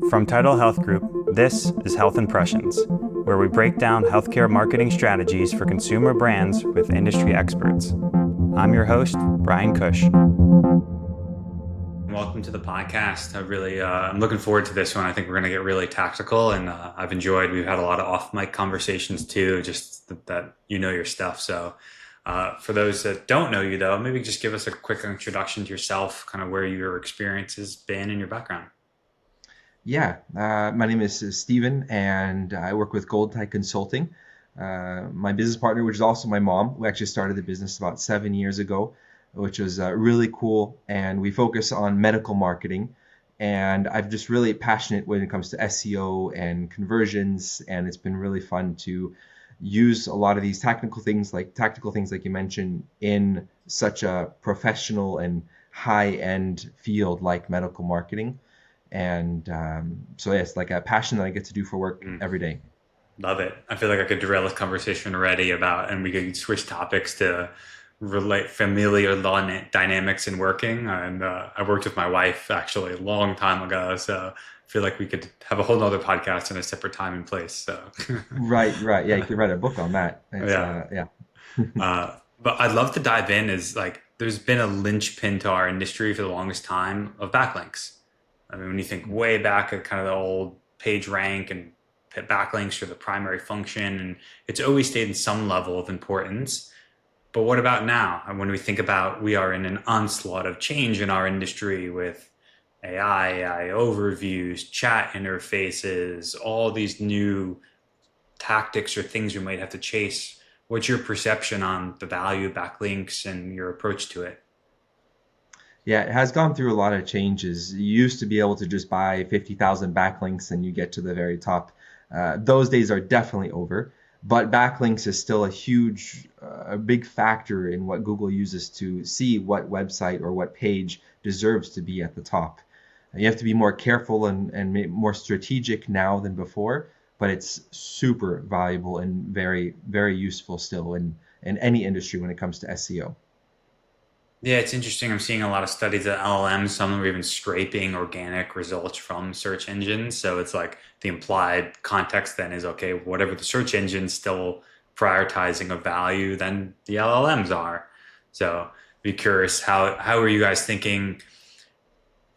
From Tidal Health Group, this is Health Impressions, where we break down healthcare marketing strategies for consumer brands with industry experts. I'm your host, Brian Cush. Welcome to the podcast. I'm looking forward to this one. I think we're going to get really tactical, and we've had a lot of off-mic conversations too, just that you know your stuff. So for those that don't know you though, maybe just give us a quick introduction to yourself, kind of where your experience has been and your background. Yeah, my name is Stephan, and I work with Gold Tie Consulting. My business partner, which is also my mom, we actually started the business about 7 years ago, which was really cool. And we focus on medical marketing. And I'm just really passionate when it comes to SEO and conversions. And it's been really fun to use a lot of these tactical things like you mentioned in such a professional and high-end field like medical marketing. And so yeah, it's like a passion that I get to do for work every day. Love it. I feel like I could derail this conversation already and we could switch topics to relate familiar dynamics in working. And I worked with my wife actually a long time ago, so I feel like we could have a whole nother podcast in a separate time and place. So Right. Yeah, you could write a book on that. yeah. But I'd love to dive in there's been a linchpin to our industry for the longest time of backlinks. I mean, when you think way back at kind of the old page rank and backlinks are the primary function, and it's always stayed in some level of importance. But what about now? And when we think about, we are in an onslaught of change in our industry with AI overviews, chat interfaces, all these new tactics or things we might have to chase. What's your perception on the value of backlinks and your approach to it? Yeah, it has gone through a lot of changes. You used to be able to just buy 50,000 backlinks and you get to the very top. Those days are definitely over, but backlinks is still a big factor in what Google uses to see what website or what page deserves to be at the top. You have to be more careful and more strategic now than before, but it's super valuable and very, very useful still in any industry when it comes to SEO. Yeah, it's interesting. I'm seeing a lot of studies at LLMs. Some are even scraping organic results from search engines. So it's like the implied context then is, okay, whatever the search engine's still prioritizing a value, then the LLMs are. So be curious, how are you guys thinking?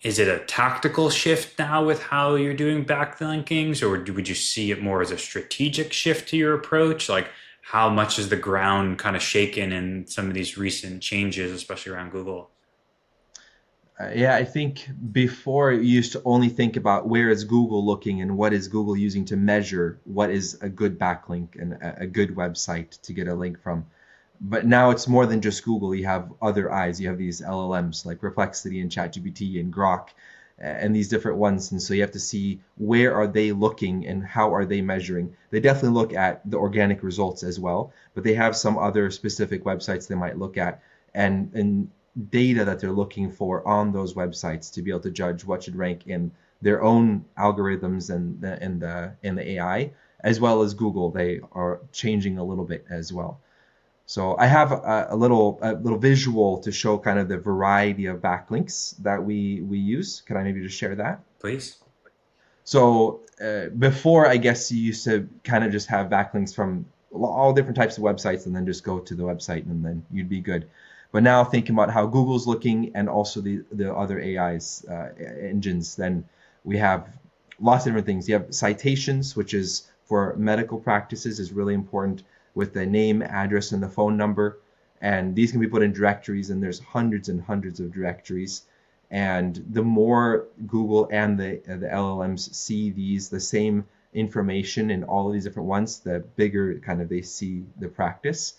Is it a tactical shift now with how you're doing backlinkings, or would you see it more as a strategic shift to your approach? Like, how much is the ground kind of shaken in some of these recent changes, especially around Google? Yeah, I think before you used to only think about where is Google looking and what is Google using to measure what is a good backlink and a good website to get a link from. But now it's more than just Google. You have other eyes. You have these LLMs like Perplexity and ChatGPT and Grok and these different ones. And so you have to see where are they looking and how are they measuring. They definitely look at the organic results as well, but they have some other specific websites they might look at and data that they're looking for on those websites to be able to judge what should rank in their own algorithms and the AI, as well as Google. They are changing a little bit as well. So I have a little visual to show kind of the variety of backlinks that we use. Can I maybe just share that? Please. So before, I guess you used to kind of just have backlinks from all different types of websites and then just go to the website and then you'd be good. But now thinking about how Google's looking and also the other AI's engines, then we have lots of different things. You have citations, which is for medical practices, is really important, with the name, address, and the phone number. And these can be put in directories, and there's hundreds and hundreds of directories. And the more Google and the LLMs see the same information in all of these different ones, the bigger kind of they see the practice.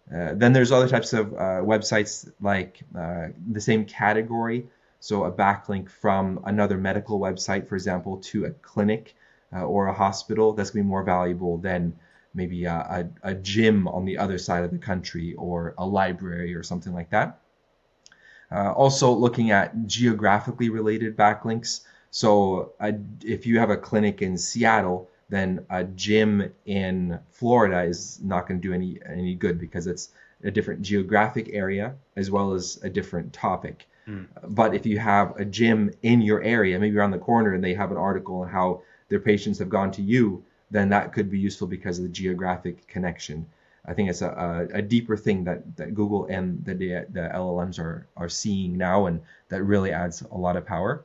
Then there's other types of websites like the same category. So a backlink from another medical website, for example, to a clinic or a hospital, that's going to be more valuable than maybe a gym on the other side of the country or a library or something like that. Also looking at geographically related backlinks. So if you have a clinic in Seattle, then a gym in Florida is not going to do any good because it's a different geographic area as well as a different topic. Mm. But if you have a gym in your area, maybe around the corner, and they have an article on how their patients have gone to you, then that could be useful because of the geographic connection. I think it's a deeper thing that Google and the LLMs are seeing now, and that really adds a lot of power.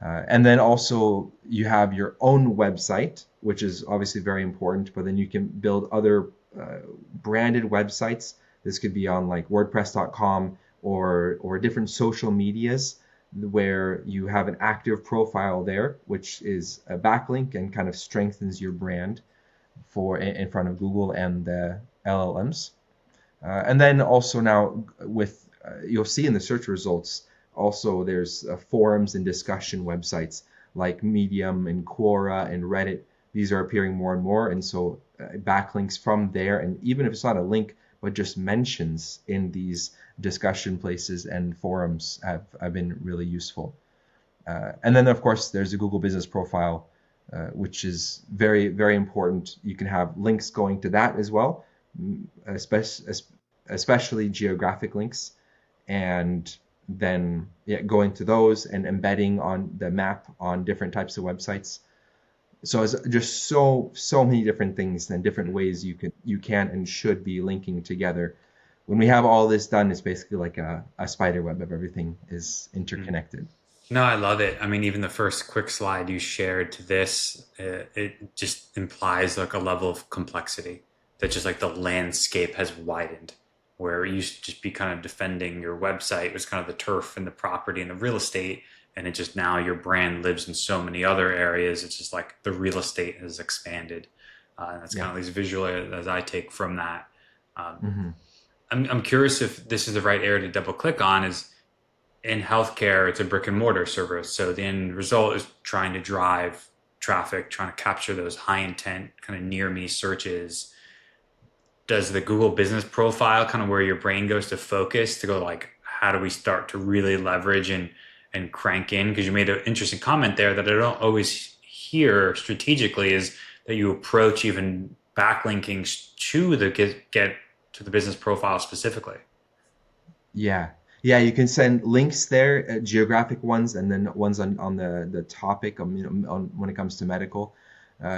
And then also you have your own website, which is obviously very important, but then you can build other branded websites. This could be on like WordPress.com or different social medias where you have an active profile there, which is a backlink and kind of strengthens your brand for in front of Google and the LLMs. And then also now with you'll see in the search results also there's forums and discussion websites like Medium and Quora and Reddit. These are appearing more and more, and so backlinks from there, and even if it's not a link, but just mentions in these discussion places and forums have been really useful. And then of course there's a Google Business Profile, which is very, very important. You can have links going to that as well, especially geographic links, and then going to those and embedding on the map on different types of websites. So it's just so many different things and different ways you can and should be linking together. When we have all this done, it's basically like a spider web of everything is interconnected. No, I love it. I mean, even the first quick slide you shared to this, it just implies like a level of complexity that just like the landscape has widened, where it used to just be kind of defending your website, it was kind of the turf and the property and the real estate. And it just now your brand lives in so many other areas. It's just like the real estate has expanded. And that's kind Yeah. of at least visually as I take from that. Um, Hmm. I'm curious if this is the right area to double click on is in healthcare, it's a brick and mortar service. So the end result is trying to drive traffic, trying to capture those high intent kind of near me searches. Does the Google business profile kind of where your brain goes to focus to go like, how do we start to really leverage and crank in? Because you made an interesting comment there that I don't always hear strategically is that you approach even backlinking to the get to the business profile specifically. Yeah. Yeah, you can send links there, geographic ones, and then ones on the topic on when it comes to medical.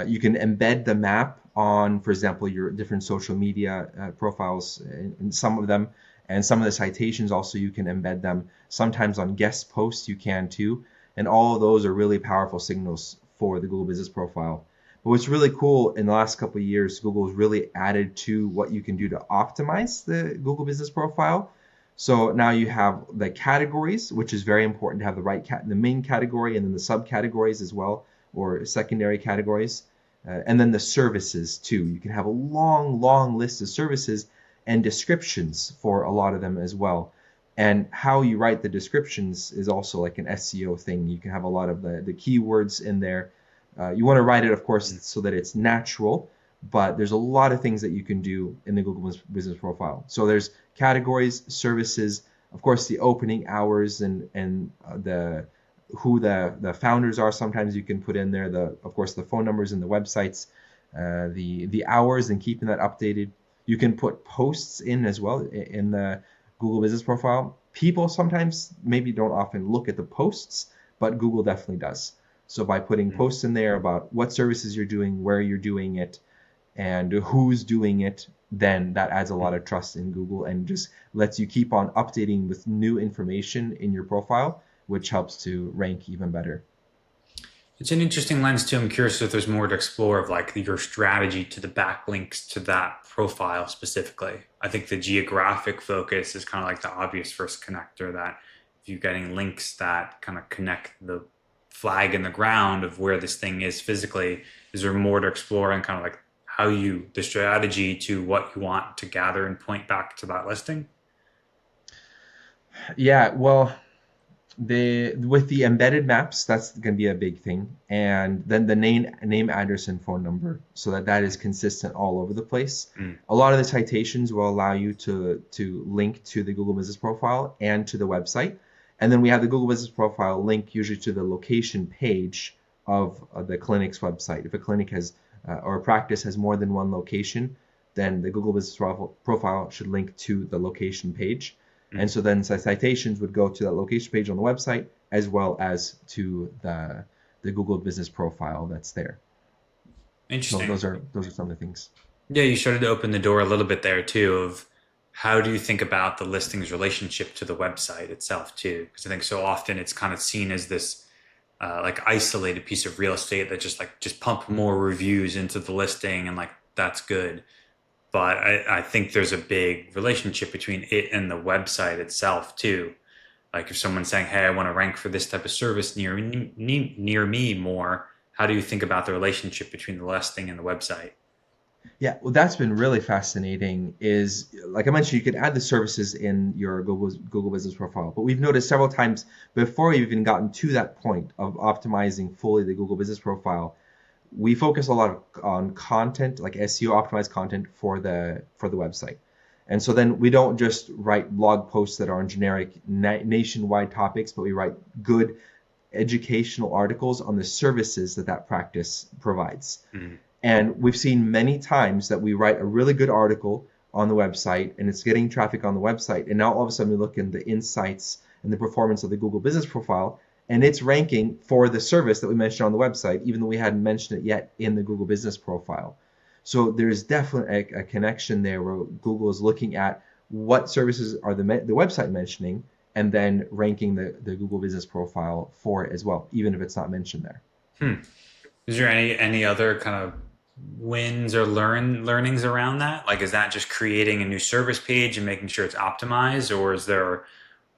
You can embed the map on, for example, your different social media profiles, in some of them, and some of the citations also you can embed them. Sometimes on guest posts you can too, and all of those are really powerful signals for the Google Business Profile. But what's really cool in the last couple of years, Google has really added to what you can do to optimize the Google Business Profile. So now you have the categories, which is very important to have the right the main category and then the subcategories as well, or secondary categories. And then the services too. You can have a long, long list of services and descriptions for a lot of them as well. And how you write the descriptions is also like an SEO thing. You can have a lot of the keywords in there. You want to write it, of course, so that it's natural, but there's a lot of things that you can do in the Google Business Profile. So there's categories, services, of course, the opening hours and the who the founders are. Sometimes you can put in there of course the phone numbers and the websites, the hours and keeping that updated. You can put posts in as well in the Google Business Profile. People sometimes maybe don't often look at the posts, but Google definitely does. So by putting Mm. posts in there about what services you're doing, where you're doing it, and who's doing it, then that adds a lot of trust in Google and just lets you keep on updating with new information in your profile, which helps to rank even better. It's an interesting lens too. I'm curious if there's more to explore of like your strategy to the backlinks to that profile specifically. I think the geographic focus is kind of like the obvious first connector that if you're getting links that kind of connect the flag in the ground of where this thing is physically, is there more to explore and kind of like how you, the strategy to what you want to gather and point back to that listing? Yeah, well, the with the embedded maps, that's going to be a big thing, and then the name, address, and phone number, so that is consistent all over the place. Mm. A lot of the citations will allow you to link to the Google Business Profile and to the website, and then we have the Google Business Profile link usually to the location page of the clinic's website. If a clinic has or a practice has more than one location, then the Google Business Profile should link to the location page. And so then the citations would go to that location page on the website as well as to the Google business profile that's there. So Interesting. those are some of the things. Yeah, you started to open the door a little bit there too of how do you think about the listing's relationship to the website itself too? Because I think so often it's kind of seen as this like isolated piece of real estate that just pump more reviews into the listing and like that's good. But I think there's a big relationship between it and the website itself too. Like if someone's saying, "Hey, I want to rank for this type of service near me more," how do you think about the relationship between the listing and the website? Yeah, well, that's been really fascinating. Is like I mentioned, you can add the services in your Google Business Profile, but we've noticed several times before we've even gotten to that point of optimizing fully the Google Business Profile, we focus a lot on content, like SEO optimized content for the website. And so then we don't just write blog posts that are on generic nationwide topics, but we write good educational articles on the services that that practice provides. Mhm. And we've seen many times that we write a really good article on the website and it's getting traffic on the website. And now all of a sudden we look in the insights and the performance of the Google Business Profile and it's ranking for the service that we mentioned on the website, even though we hadn't mentioned it yet in the Google Business Profile. So there's definitely a connection there where Google is looking at what services are the website mentioning and then ranking the Google Business Profile for it as well, even if it's not mentioned there. Hmm. Is there any other kind of wins or learnings around that? Like, is that just creating a new service page and making sure it's optimized, or is there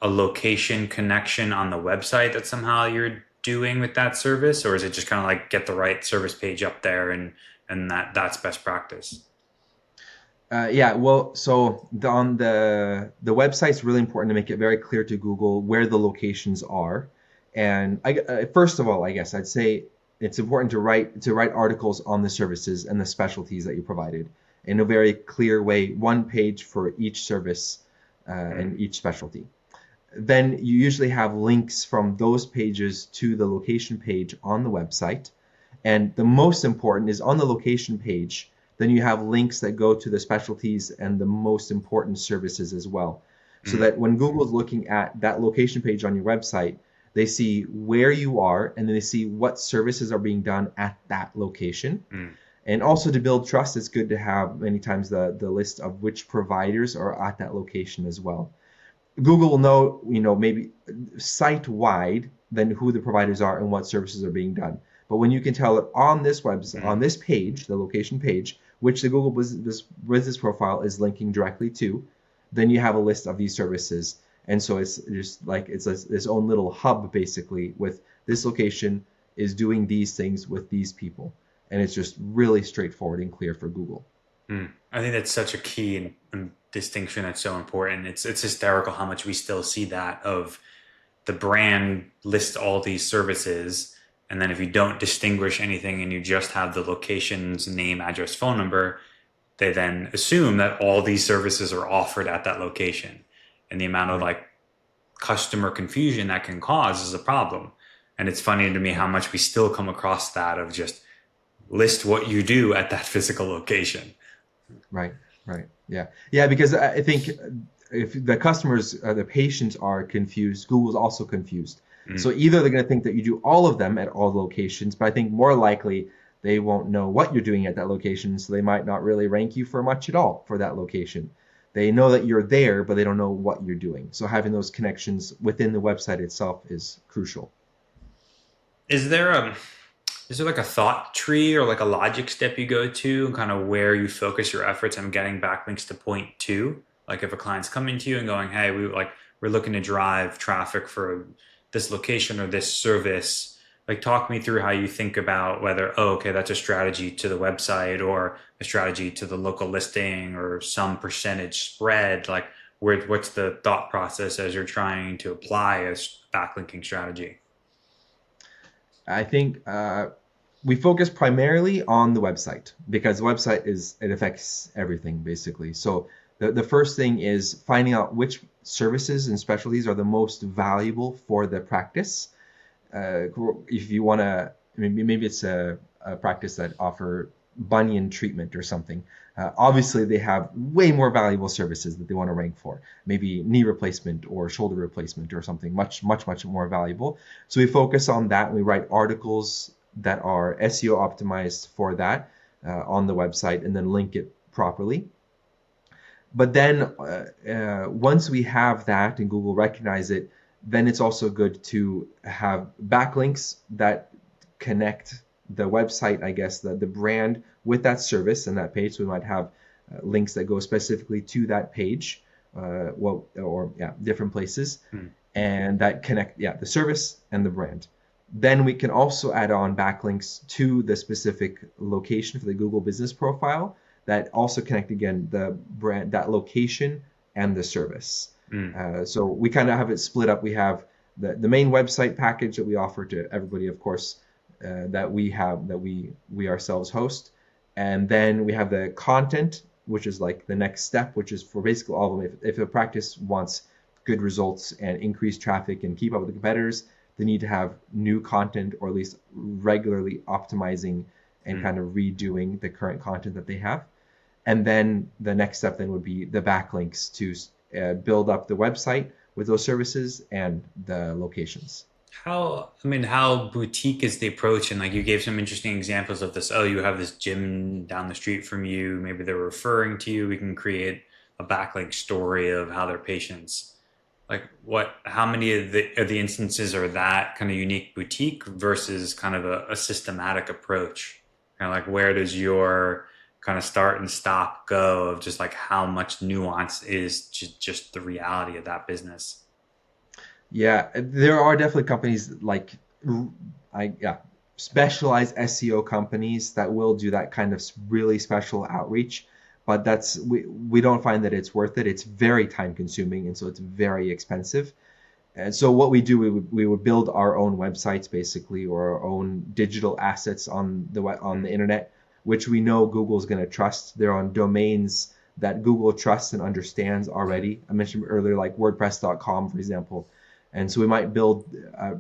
a location connection on the website that somehow you're doing with that service, or is it just kind of like get the right service page up there and that's best practice? Yeah, well, so on the website's really important to make it very clear to Google where the locations are. And first of all, I guess I'd say it's important to write articles on the services and the specialties that you provided in a very clear way, one page for each service and each specialty. Then you usually have links from those pages to the location page on the website. And the most important is on the location page, then you have links that go to the specialties and the most important services as well. So Mm. that when Google is looking at that location page on your website, they see where you are and then they see what services are being done at that location. Mm. And also to build trust, it's good to have many times the list of which providers are at that location as well. Google will know, maybe site wide, then who the providers are and what services are being done. But when you can tell it on this website, on Mm. this page, the location page, which the Google Business Profile is linking directly to, then you have a list of these services. And so it's just like its own little hub basically with this location is doing these things with these people. And it's just really straightforward and clear for Google. Mm. I think that's such a key and distinction that's so important. It's hysterical how much we still see that of the brand list all these services, and then if you don't distinguish anything and you just have the location's name, address, phone number, they then assume that all these services are offered at that location, and the amount of Right. like customer confusion that can cause is a problem. And it's funny to me how much we still come across that of just list what you do at that physical location. Right, right. Yeah. Yeah, because I think if the customers, the patients are confused, Google's also confused. Mm. So either they're going to think that you do all of them at all locations, but I think more likely they won't know what you're doing at that location, so they might not really rank you for much at all for that location. They know that you're there, but they don't know what you're doing. So having those connections within the website itself is crucial. Is there a Is there like a thought tree or like a logic step you go to and kind of where you focus your efforts on getting backlinks to point to? Like if a client's coming to you and going, "Hey, we're looking to drive traffic for this location or this service." Like talk me through how you think about whether, oh, okay, that's a strategy to the website or a strategy to the local listing or some percentage spread. Like what's the thought process as you're trying to apply a backlinking strategy? I think we focus primarily on the website because the website it affects everything basically. So the first thing is finding out which services and specialties are the most valuable for the practice. If you want to, maybe it's a practice that offer bunion treatment or something. Obviously, they have way more valuable services that they want to rank for, maybe knee replacement or shoulder replacement or something much, much, much more valuable. So we focus on that. We write articles that are SEO optimized for that on the website and then link it properly. But then once we have that and Google recognize it, then it's also good to have backlinks that connect the website, I guess, the brand with that service and that page. So we might have links that go specifically to that page, different places, Hmm. and that connect, the service and the brand. Then we can also add on backlinks to the specific location for the Google Business Profile that also connect again the brand, that location, and the service. Hmm. So we kind of have it split up. We have the main website package that we offer to everybody, of course, that we ourselves host, and then we have the content, which is like the next step, which is for basically all of them. If a practice wants good results and increase traffic and keep up with the competitors, they need to have new content, or at least regularly optimizing and Hmm. kind of redoing the current content that they have. And then the next step then would be the backlinks to build up the website with those services and the locations. How boutique is the approach? And like you gave some interesting examples of this. Oh, you have this gym down the street from you. Maybe they're referring to you. We can create a backlink story of how their patients, like how many of the instances are that kind of unique boutique versus kind of a systematic approach? Kind of like where does your kind of start and stop go of just like how much nuance is just the reality of that business? Yeah, there are definitely companies like I yeah, specialized SEO companies that will do that kind of really special outreach, but we don't find that it's worth it. It's very time consuming and so it's very expensive. And so what we do, we would build our own websites basically, or our own digital assets on the Mm. internet, which we know Google's going to trust. They're on domains that Google trusts and understands already. I mentioned earlier, like WordPress.com, for example. And so we might build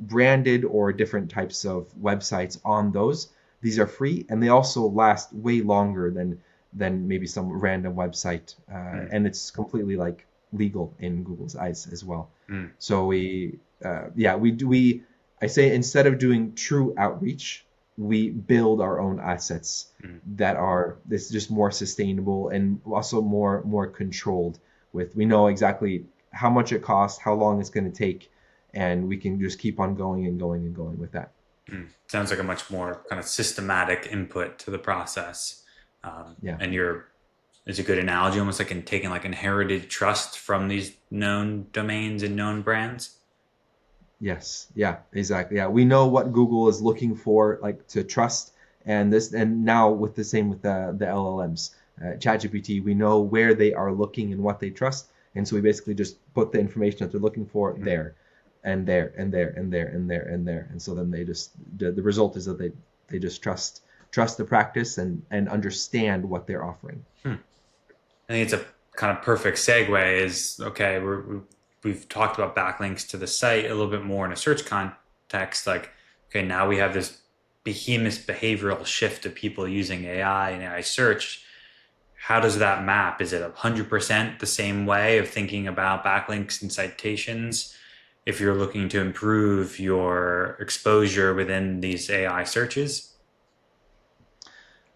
branded or different types of websites on those. These are free and they also last way longer than maybe some random website, Mm. and it's completely like legal in Google's eyes as well. Mm. So we do I say instead of doing true outreach, we build our own assets Mm. that are this just more sustainable and also more controlled. With we know exactly how much it costs, how long it's going to take, and we can just keep on going and going and going with that. Mm. Sounds like a much more kind of systematic input to the process. Yeah. And is a good analogy, almost like in taking like inherited trust from these known domains and known brands. Yes, yeah, exactly. Yeah, we know what Google is looking for, like to trust, and now with the same with the LLMs, ChatGPT, we know where they are looking and what they trust, and so we basically just put the information that they're looking for Mm. there, and there, and there, and there, and there, and there, and so then the result is that they just trust the practice and understand what they're offering. Hmm. I think it's a kind of perfect segue is okay, we've talked about backlinks to the site a little bit more in a search context. Like, okay, now we have this behemoth behavioral shift of people using AI and AI search. How does that map? Is it 100% the same way of thinking about backlinks and citations if you're looking to improve your exposure within these AI searches?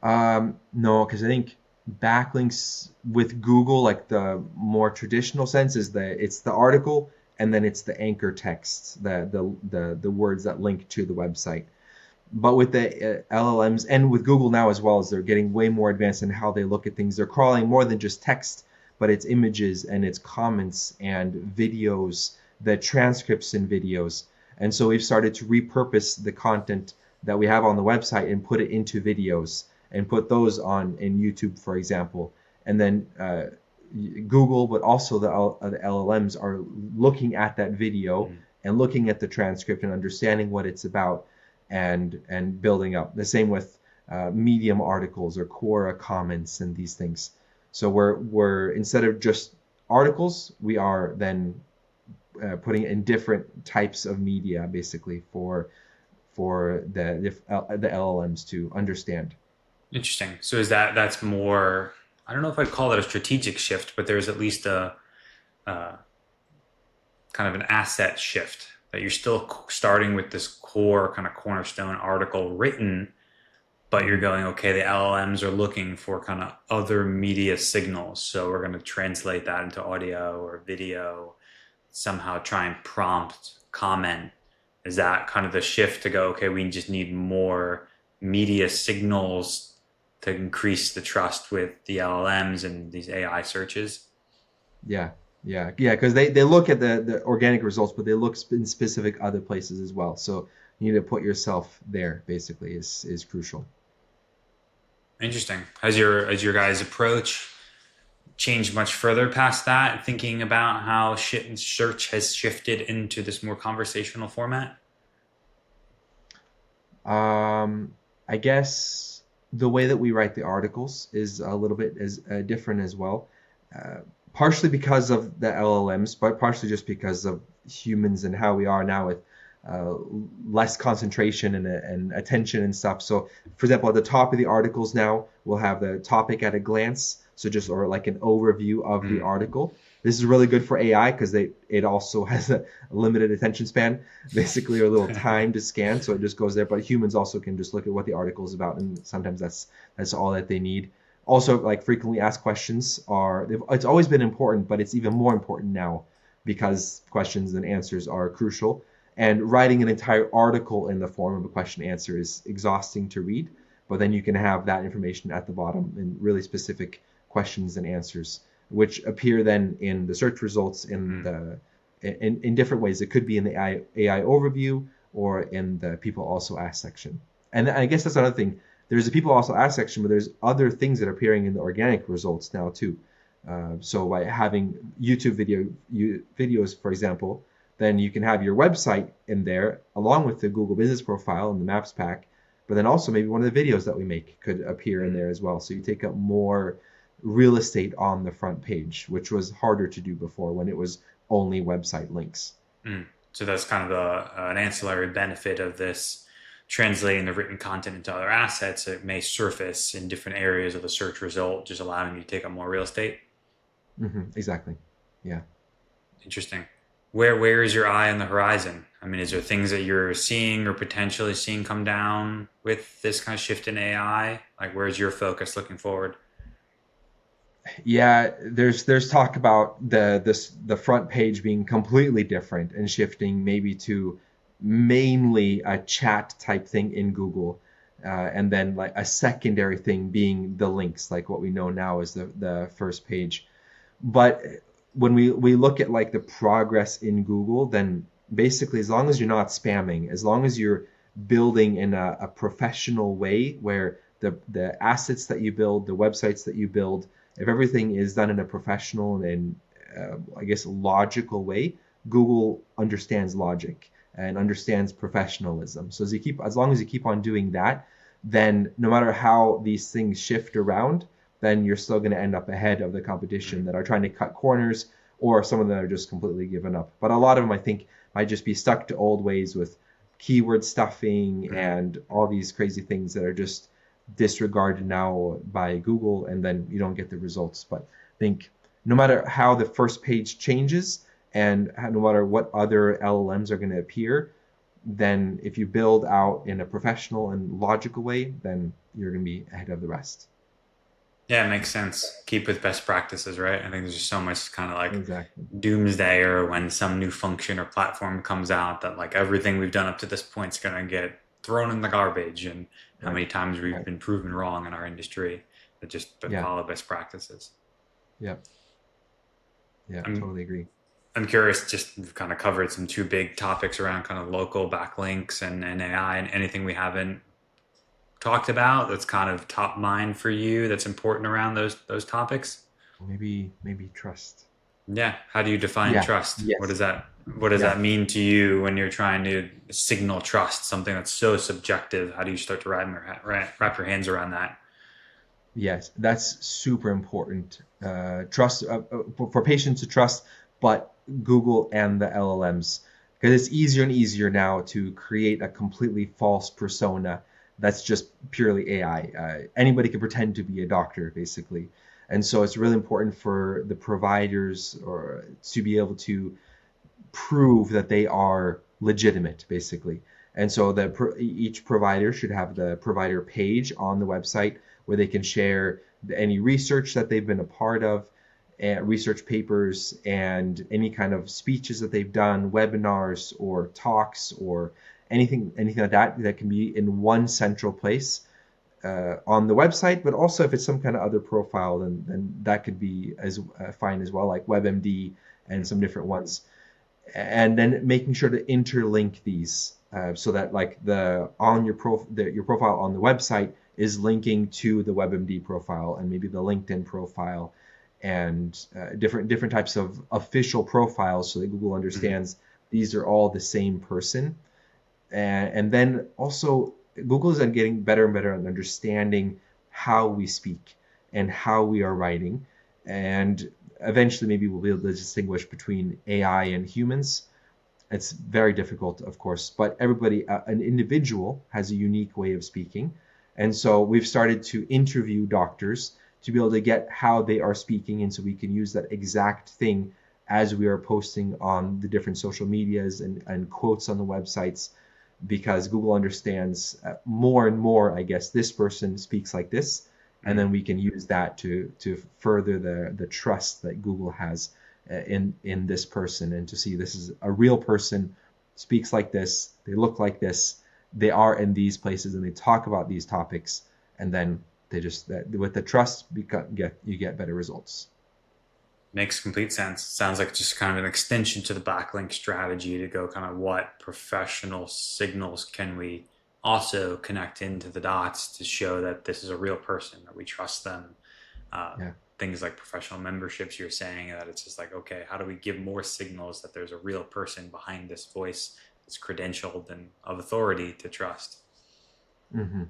No, because I think backlinks with Google, like the more traditional sense, is that it's the article and then it's the anchor text, the words that link to the website. But with the LLMs and with Google now as well, as they're getting way more advanced in how they look at things, they're crawling more than just text, but it's images and it's comments and videos, the transcripts and videos. And so we've started to repurpose the content that we have on the website and put it into videos and put those on in YouTube, for example. And then Google, but also the LLMs are looking at that video Mm. and looking at the transcript and understanding what it's about and building up. The same with Medium articles or Quora comments and these things. So we're instead of just articles, we are then putting in different types of media basically for the LLMs to understand. Interesting. So is that's more I don't know if I'd call it a strategic shift, but there's at least a kind of an asset shift that you're still starting with this core kind of cornerstone article written, but you're Mhm. going, okay, the LLMs are looking for kind of other media signals. So we're going to translate that into audio or video, somehow try and prompt comment. Is that kind of the shift to go, okay, we just need more media signals to increase the trust with the LLMs and these AI searches? Yeah, yeah, because they look at the organic results, but they look in specific other places as well. So you need to put yourself there. Basically, is crucial. Interesting. Has your guys' approach changed much further past that, thinking about how shit and search has shifted into this more conversational format? Um, I guess the way that we write the articles is a little bit is different as well. Uh, Partially because of the LLMs, but partially just because of humans and how we are now with uh, less concentration and attention and stuff. So, for example, at the top of the articles now, we'll have the topic at a glance, so just or like an overview of the Mm, article. This is really good for AI because it also has a limited attention span, basically, or a little time to scan, so it just goes there. But humans also can just look at what the article is about, and sometimes that's all that they need. Also, like frequently asked questions it's always been important, but it's even more important now because questions and answers are crucial. And writing an entire article in the form of a question answer is exhausting to read, but then you can have that information at the bottom in really specific questions and answers, which appear then in the search results mm, in different ways. It could be in the AI overview or in the people also ask section. And I guess that's another thing. There's a people also ask section, but there's other things that are appearing in the organic results now too. So by having videos, for example, then you can have your website in there along with the Google Business Profile and the Maps pack. But then also maybe one of the videos that we make could appear in mm, there as well. So you take up more real estate on the front page, which was harder to do before when it was only website links. mm. So that's kind of an ancillary benefit of this translating the written content into other assets. It may surface in different areas of the search result, just allowing you to take up more real estate. Exactly. Yeah. Interesting. Where is your eye on the horizon? I mean, is there things that you're seeing or potentially seeing come down with this kind of shift in AI? Like, where's your focus looking forward? Yeah, there's talk about the front page being completely different and shifting maybe to mainly a chat type thing in Google, and then like a secondary thing being the links, like what we know now as the first page. But when we look at like the progress in Google, then basically as long as you're not spamming, as long as you're building in a professional way where the assets that you build, the websites that you build, if everything is done in a professional and I guess logical way, Google understands logic and understands professionalism. So as long as you keep on doing that, then no matter how these things shift around, then you're still going to end up ahead of the competition Mm, that are trying to cut corners, or some of them are just completely given up. But a lot of them, I think, might just be stuck to old ways with keyword stuffing mm. and all these crazy things that are just disregarded now by Google, and then you don't get the results. But I think no matter how the first page changes and no matter what other LLMs are going to appear, then if you build out in a professional and logical way, then you're going to be ahead of the rest. Yeah, it makes sense. Keep with best practices, right? I think there's just so much kind of like Exactly. doomsday or when some new function or platform comes out that like everything we've done up to this point is going to get thrown in the garbage. And how Right. many times we've Right. been proven wrong in our industry that just but Yeah. follow best practices. Yeah. Yeah. I'm Totally agree. I'm curious, just we've kind of covered some two big topics around kind of local backlinks and AI and anything we haven't talked about that's kind of top mind for you that's important around those topics. Maybe trust. Yeah. How do you define Yeah. trust? Yes. What does Yeah. that mean to you when you're trying to signal trust, something that's so subjective? How do you start to wrap your hands around that? Yes. That's super important. Trust for patients to trust, but Google and the LLMs, because it's easier and easier now to create a completely false persona that's just purely AI. Anybody can pretend to be a doctor, basically. And so it's really important for the providers or to be able to prove that they are legitimate, basically. And so each provider should have the provider page on the website where they can share any research that they've been a part of, research papers, and any kind of speeches that they've done, webinars or talks or anything like that can be in one central place on the website. But also if it's some kind of other profile, then that could be as fine as well, like WebMD and some different ones. And then making sure to interlink these so that like your profile on the website is linking to the WebMD profile and maybe the LinkedIn profile and different types of official profiles so that Google understands these are all the same person. And then also Google is then getting better and better at understanding how we speak and how we are writing. And eventually maybe we'll be able to distinguish between AI and humans. It's very difficult, of course, but everybody, an individual has a unique way of speaking. And so we've started to interview doctors to be able to get how they are speaking. And so we can use that exact thing as we are posting on the different social medias and quotes on the websites, because Google understands more and more, I guess, this person speaks like this. And then we can use that to further the trust that Google has in this person, and to see this is a real person, speaks like this, they look like this, they are in these places, and they talk about these topics, and then they just with the trust you get better results. Makes complete sense. Sounds like just kind of an extension to the backlink strategy to go kind of what professional signals can we also connect into the dots to show that this is a real person, that we trust them. Things like professional memberships, you're saying that it's just like, okay, how do we give more signals that there's a real person behind this voice that's credentialed and of authority to trust? Yeah.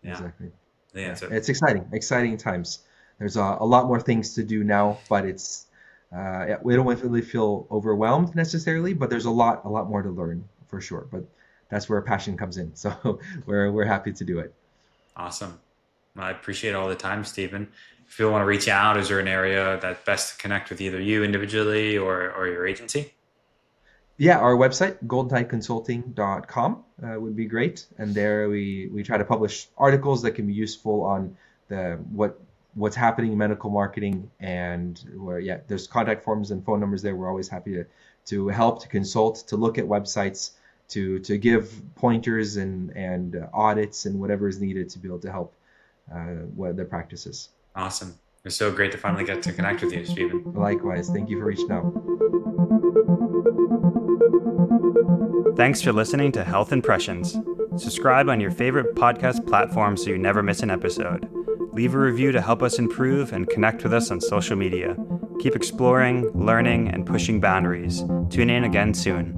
Exactly. Yeah. It's exciting times. There's a lot more things to do now, but we don't really feel overwhelmed necessarily, but there's a lot more to learn for sure. But that's where passion comes in. So we're happy to do it. Awesome. I appreciate all the time, Stephan. If you want to reach out, is there an area that best to connect with either you individually or your agency? Yeah, our website, goldentideconsulting.com would be great. And there we try to publish articles that can be useful on what's happening in medical marketing, and there's contact forms and phone numbers there. We're always happy to help, to consult, to look at websites, to give pointers and audits and whatever is needed to be able to help their practices. Awesome. It's so great to finally get to connect with you, Stephan. Likewise. Thank you for reaching out. Thanks for listening to Health Impressions. Subscribe on your favorite podcast platform so you never miss an episode. Leave a review to help us improve, and connect with us on social media. Keep exploring, learning, and pushing boundaries. Tune in again soon.